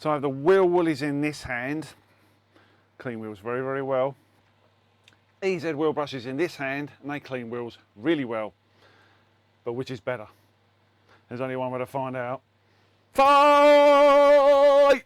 So I have the wheel Woolies in this hand, clean wheels very, very well. EZ wheel brushes in this hand, and they clean wheels really well. But which is better? There's only one way to find out. Fight!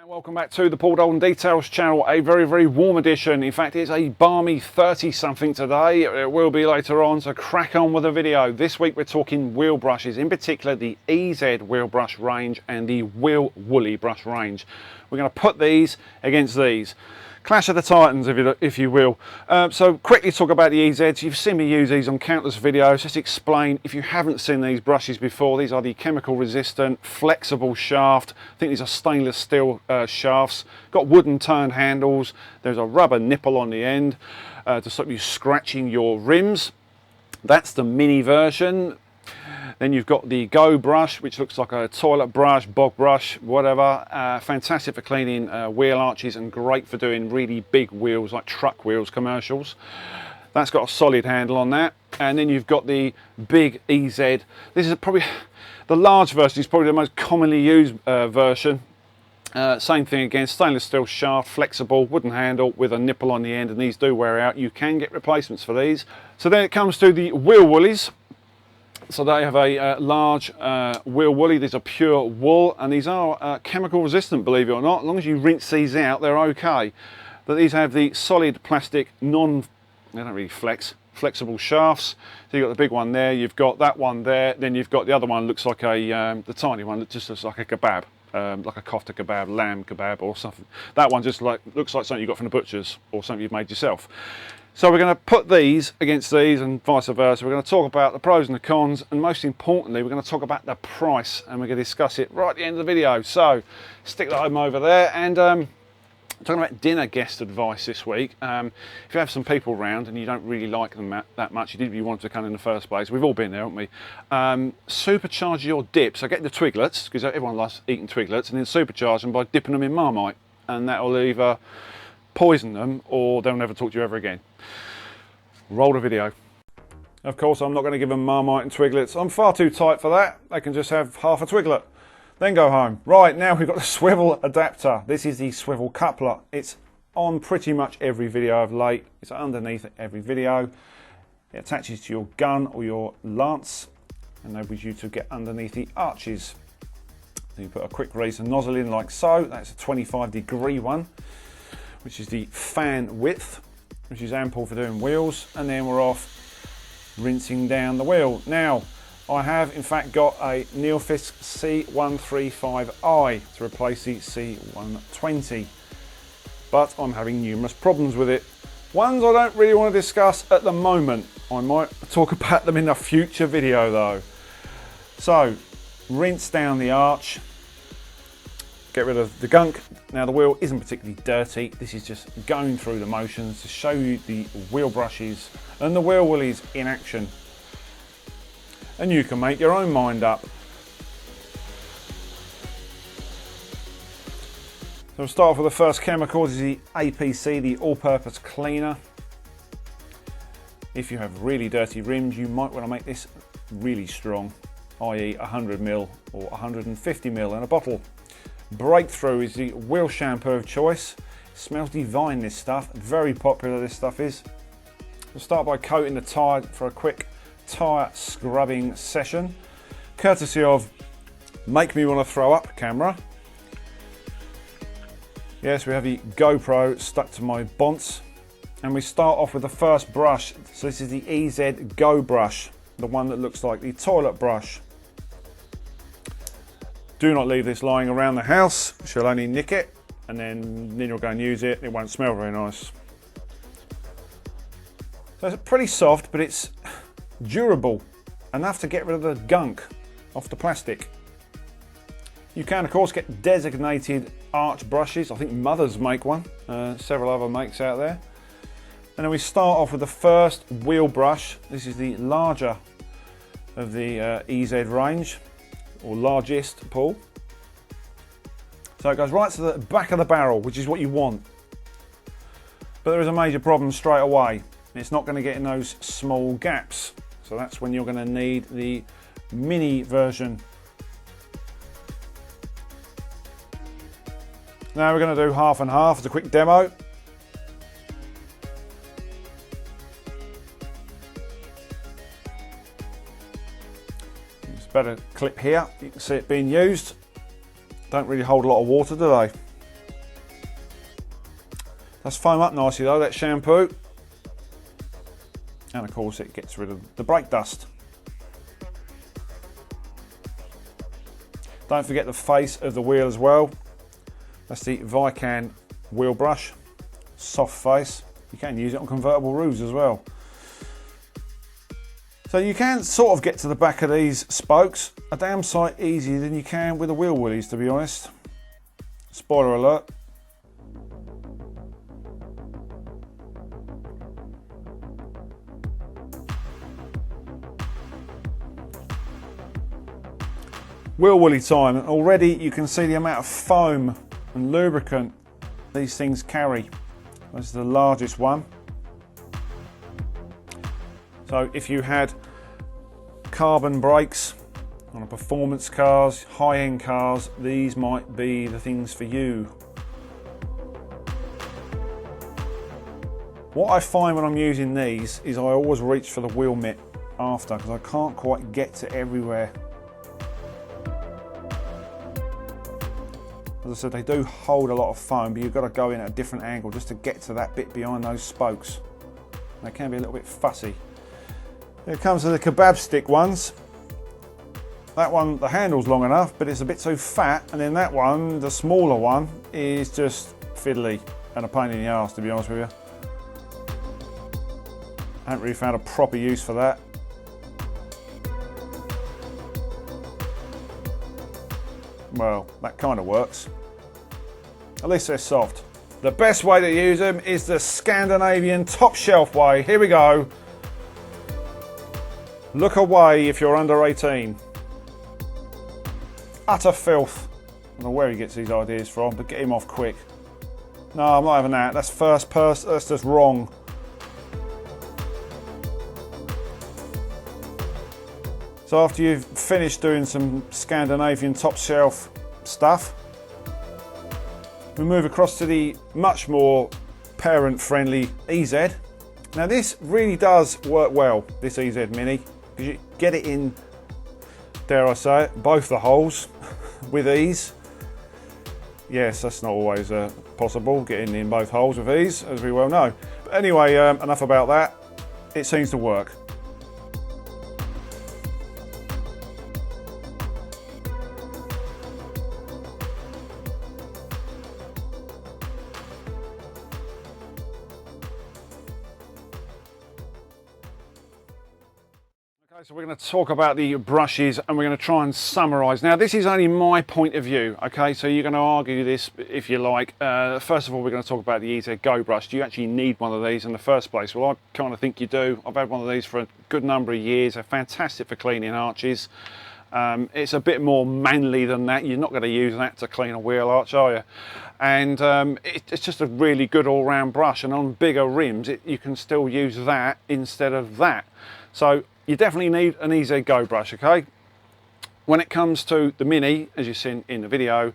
Welcome back to the Paul Dolden Details channel, a very, very warm edition. In fact, it's a balmy 30 something today. It will be later on, so crack on with the video. This week we're talking wheel brushes, in particular the EZ wheel brush range and the Wheel Woolly brush range. We're going to put these against these. Clash of the Titans, if you will. So quickly talk about the EZs. You've seen me use these on countless videos. Just explain, if you haven't seen these brushes before, these are the chemical resistant, flexible shaft. I think these are stainless steel shafts. Got wooden turned handles. There's a rubber nipple on the end to stop you scratching your rims. That's the mini version. Then you've got the Go brush, which looks like a toilet brush, bog brush, whatever. Fantastic for cleaning wheel arches and great for doing really big wheels like truck wheels, commercials. That's got a solid handle on that. And then you've got the big EZ. This is probably, the large version is probably the most commonly used version. Same thing again, stainless steel shaft, flexible, wooden handle with a nipple on the end, and these do wear out. You can get replacements for these. So then it comes to the Wheel Woolies. So they have a large wheel Woolly. These are pure wool, and these are chemical resistant, believe it or not. As long as you rinse these out, they're okay. But these have the solid plastic, they don't really flexible shafts. So you've got the big one there, you've got that one there, then you've got the other one, looks like a, the tiny one that just looks like a kebab, like a kofta kebab, lamb kebab or something. That one just looks like something you got from the butcher's or something you've made yourself. So we're going to put these against these and vice versa. We're going to talk about the pros and the cons, and most importantly we're going to talk about the price, and we're going to discuss it right at the end of the video. So stick that home over there. And talking about dinner guest advice this week. If you have some people around and you don't really like them that much, you want them to come in the first place, we've all been there, haven't we? Supercharge your dip. So get the Twiglets, because everyone loves eating Twiglets, and then supercharge them by dipping them in Marmite, and that will either poison them or they'll never talk to you ever again. Roll the video. Of course, I'm not going to give them Marmite and Twiglets. I'm far too tight for that. They can just have half a Twiglet, then go home. Right, now we've got the swivel adapter. This is the swivel coupler. It's on pretty much every video of late. It's underneath every video. It attaches to your gun or your lance, enables you to get underneath the arches. So you put a quick grease and nozzle in like so. That's a 25-degree one, which is the fan width, which is ample for doing wheels, and then we're off rinsing down the wheel. Now, I have in fact got a Neilfisk C135i to replace the C120, but I'm having numerous problems with it. Ones I don't really want to discuss at the moment. I might talk about them in a future video though. So, rinse down the arch, get rid of the gunk. Now the wheel isn't particularly dirty. This is just going through the motions to show you the wheel brushes and the Wheel Woolies in action. And you can make your own mind up. So we'll start off with the first chemical. This is the APC, the all-purpose cleaner. If you have really dirty rims, you might want to make this really strong, i.e. 100ml or 150ml in a bottle. Breakthrough is the wheel shampoo of choice. It smells divine, this stuff. Very popular, this stuff is. We'll start by coating the tyre for a quick tyre scrubbing session, courtesy of Make Me Want to Throw Up camera. Yes, we have the GoPro stuck to my bonce, and we start off with the first brush. So this is the EZ Go brush, the one that looks like the toilet brush. Do not leave this lying around the house. She'll only nick it, and then you'll go and use it. It won't smell very nice. So it's pretty soft, but it's durable enough to get rid of the gunk off the plastic. You can of course get designated arch brushes. I think Mothers make one, several other makes out there. And then we start off with the first wheel brush. This is the larger of the EZ range, or largest pull. So it goes right to the back of the barrel, which is what you want. But there is a major problem straight away. It's not going to get in those small gaps. So that's when you're going to need the mini version. Now we're going to do half and half as a quick demo. It's a better clip here. You can see it being used. Don't really hold a lot of water, do they? Does foam up nicely though, that shampoo. And of course it gets rid of the brake dust. Don't forget the face of the wheel as well. That's the Vican wheel brush, soft face. You can use it on convertible roofs as well. So you can sort of get to the back of these spokes a damn sight easier than you can with the wheel Woolies, to be honest. Spoiler alert. Wheel Woolly time, and already you can see the amount of foam and lubricant these things carry. This is the largest one. So if you had carbon brakes on a performance cars, high-end cars, these might be the things for you. What I find when I'm using these is I always reach for the wheel mitt after, because I can't quite get to everywhere. As I said, they do hold a lot of foam, but you've got to go in at a different angle just to get to that bit behind those spokes. They can be a little bit fussy. Here comes to the kebab stick ones. That one, the handle's long enough, but it's a bit too fat, and then that one, the smaller one, is just fiddly and a pain in the arse, to be honest with you. I haven't really found a proper use for that. Well, that kind of works. At least they're soft. The best way to use them is the Scandinavian top shelf way. Here we go. Look away if you're under 18. Utter filth. I don't know where he gets these ideas from, but get him off quick. No, I'm not having that. That's first person. That's just wrong. So after you've finished doing some Scandinavian top shelf stuff, we move across to the much more parent-friendly EZ. Now this really does work well, this EZ Mini, because you get it in, dare I say it, both the holes with ease. Yes, that's not always possible, getting in both holes with ease, as we well know. But anyway, enough about that. It seems to work. So we're going to talk about the brushes and we're going to try and summarise. Now this is only my point of view, okay, so you're going to argue this if you like. First of all, we're going to talk about the EZ Go brush. Do you actually need one of these in the first place? Well, I kind of think you do. I've had one of these for a good number of years. They're fantastic for cleaning arches. It's a bit more manly than that. You're not going to use that to clean a wheel arch, are you? And it's just a really good all-round brush, and on bigger rims you can still use that instead of that. So you definitely need an EZ Go brush, okay? When it comes to the Mini, as you've seen in the video,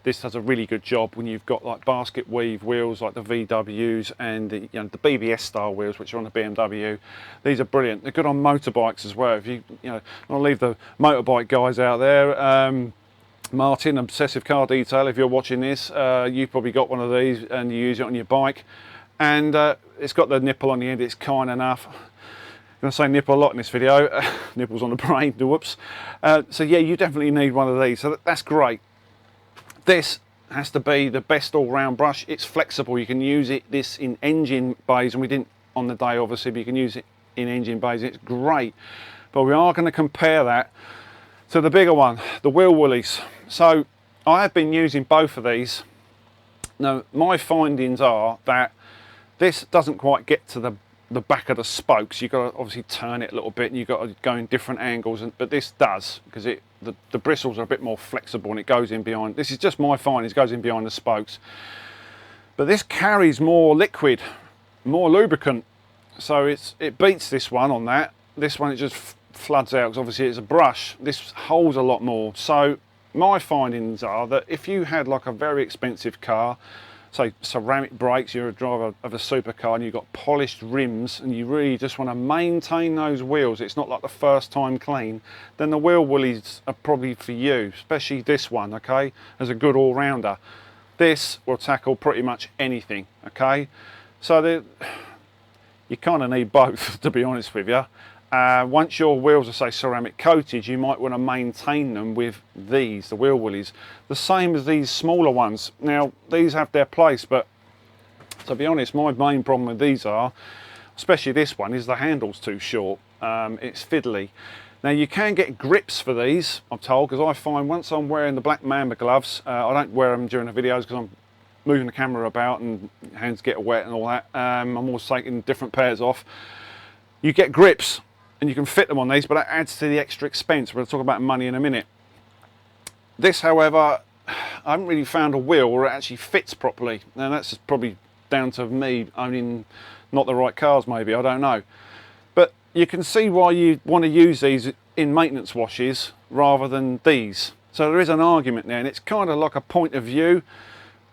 this does a really good job when you've got like basket weave wheels like the VWs and the BBS style wheels, which are on the BMW. These are brilliant. They're good on motorbikes as well. If I'll leave the motorbike guys out there. Martin, Obsessive Car Detail, if you're watching this, you've probably got one of these and you use it on your bike. And it's got the nipple on the end, it's kind enough. going to say nipple a lot in this video. Nipples on the brain, whoops. So yeah, you definitely need one of these, so that's great. This has to be the best all-round brush. It's flexible, you can use this in engine bays, and we didn't on the day obviously, but you can use it in engine bays. It's great, but we are going to compare that to the bigger one, the Woolies. So I have been using both of these. Now my findings are that this doesn't quite get to the back of the spokes. You've got to obviously turn it a little bit, and you've got to go in different angles, but this does, because the bristles are a bit more flexible and it goes in behind. This is just my findings, goes in behind the spokes. But this carries more liquid, more lubricant, so it beats this one on that. This one, it just floods out, because obviously it's a brush. This holds a lot more. So my findings are that if you had like a very expensive car, say ceramic brakes, you're a driver of a supercar and you've got polished rims and you really just want to maintain those wheels, it's not like the first time clean, then the Woolies are probably for you, especially this one, okay, as a good all-rounder. This will tackle pretty much anything, okay. So you kind of need both, to be honest with you. Once your wheels are, say, ceramic coated, you might want to maintain them with these, the Woolies. The same as these smaller ones. Now, these have their place, but to be honest, my main problem with these are, especially this one, is the handle's too short. It's fiddly. Now, you can get grips for these, I'm told, because I find once I'm wearing the black mamba gloves, I don't wear them during the videos because I'm moving the camera about and hands get wet and all that. I'm always taking different pairs off. You get grips, and you can fit them on these, but that adds to the extra expense. We're going to talk about money in a minute. This, however, I haven't really found a wheel where it actually fits properly. Now that's probably down to me owning not the right cars, maybe, I don't know. But you can see why you want to use these in maintenance washes rather than these. So there is an argument there, and it's kind of like a point of view.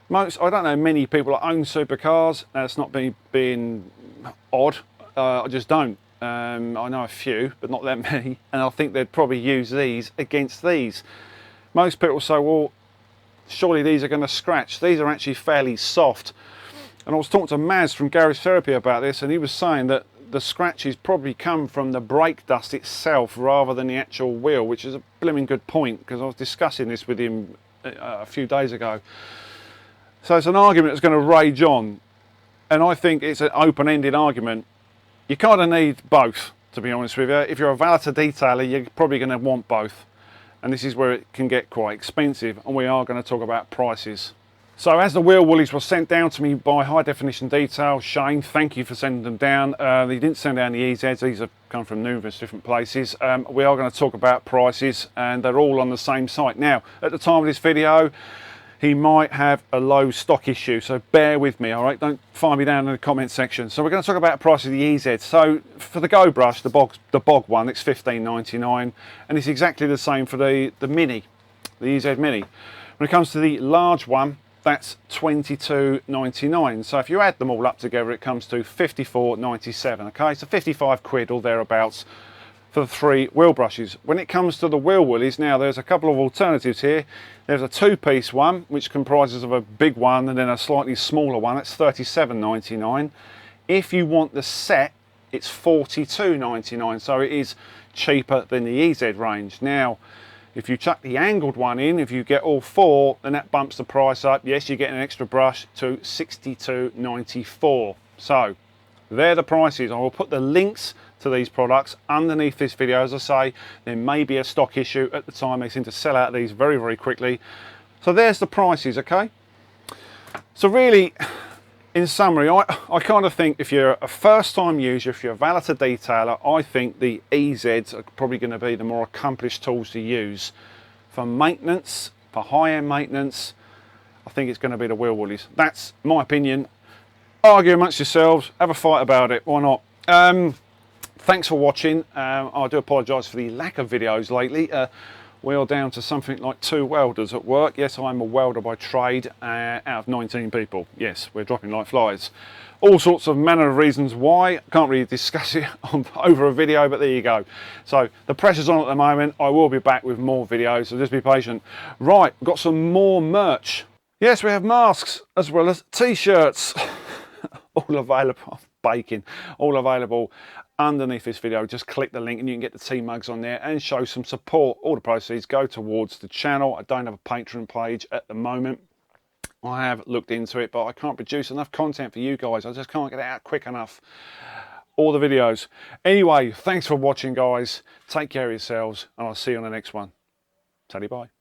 I don't know many people that own supercars. That's not me being odd, I just don't. I know a few, but not that many, and I think they'd probably use these against these. Most people say, well, surely these are going to scratch. These are actually fairly soft. And I was talking to Maz from Garage Therapy about this, and he was saying that the scratches probably come from the brake dust itself rather than the actual wheel, which is a blooming good point, because I was discussing this with him a few days ago. So it's an argument that's going to rage on, and I think it's an open-ended argument. You kind of need both, to be honest with you. If you're a valeter detailer, you're probably going to want both. And this is where it can get quite expensive, and we are going to talk about prices. So as the Woolies were sent down to me by High Definition Detail, Shane, thank you for sending them down. They didn't send down the EZs, these have come from numerous different places. We are going to talk about prices, and they're all on the same site. Now, at the time of this video, he might have a low stock issue, so bear with me, all right? Don't find me down in the comment section. So we're going to talk about the price of the EZ. So for the Go brush, the bog one, it's $15.99, and it's exactly the same for the Mini, the EZ Mini. When it comes to the large one, that's $22.99. So if you add them all up together, it comes to $54.97. Okay, so 55 quid or thereabouts for the 3 wheel brushes. When it comes to the Woolies, now there's a couple of alternatives here. There's a 2-piece one, which comprises of a big one and then a slightly smaller one. That's $37.99. If you want the set, it's $42.99. So it is cheaper than the EZ range. Now, if you chuck the angled one in, if you get all 4, then that bumps the price up. Yes, you get an extra brush to $62.94. So they're the prices. I will put the links to these products underneath this video. As I say, there may be a stock issue at the time. They seem to sell out of these very, very quickly. So there's the prices, okay? So really, in summary, I kind of think if you're a first-time user, if you're a valeter detailer, I think the EZs are probably going to be the more accomplished tools to use. For maintenance, for high-end maintenance, I think it's going to be the Woolies. That's my opinion. Argue amongst yourselves, have a fight about it, why not? Thanks for watching. I do apologise for the lack of videos lately. We are down to something like 2 welders at work. Yes, I'm a welder by trade, out of 19 people. Yes, we're dropping like flies. All sorts of manner of reasons why. Can't really discuss it over a video, but there you go. So the pressure's on at the moment. I will be back with more videos, so just be patient. Right, got some more merch. Yes, we have masks as well as t-shirts. All available. Baking. All available underneath this video. Just click the link and you can get the tea mugs on there and show some support. All the proceeds go towards the channel. I don't have a Patreon page at the moment. I have looked into it, but I can't produce enough content for you guys. I just can't get it out quick enough. All the videos. Anyway, thanks for watching, guys. Take care of yourselves, and I'll see you on the next one. Tally bye.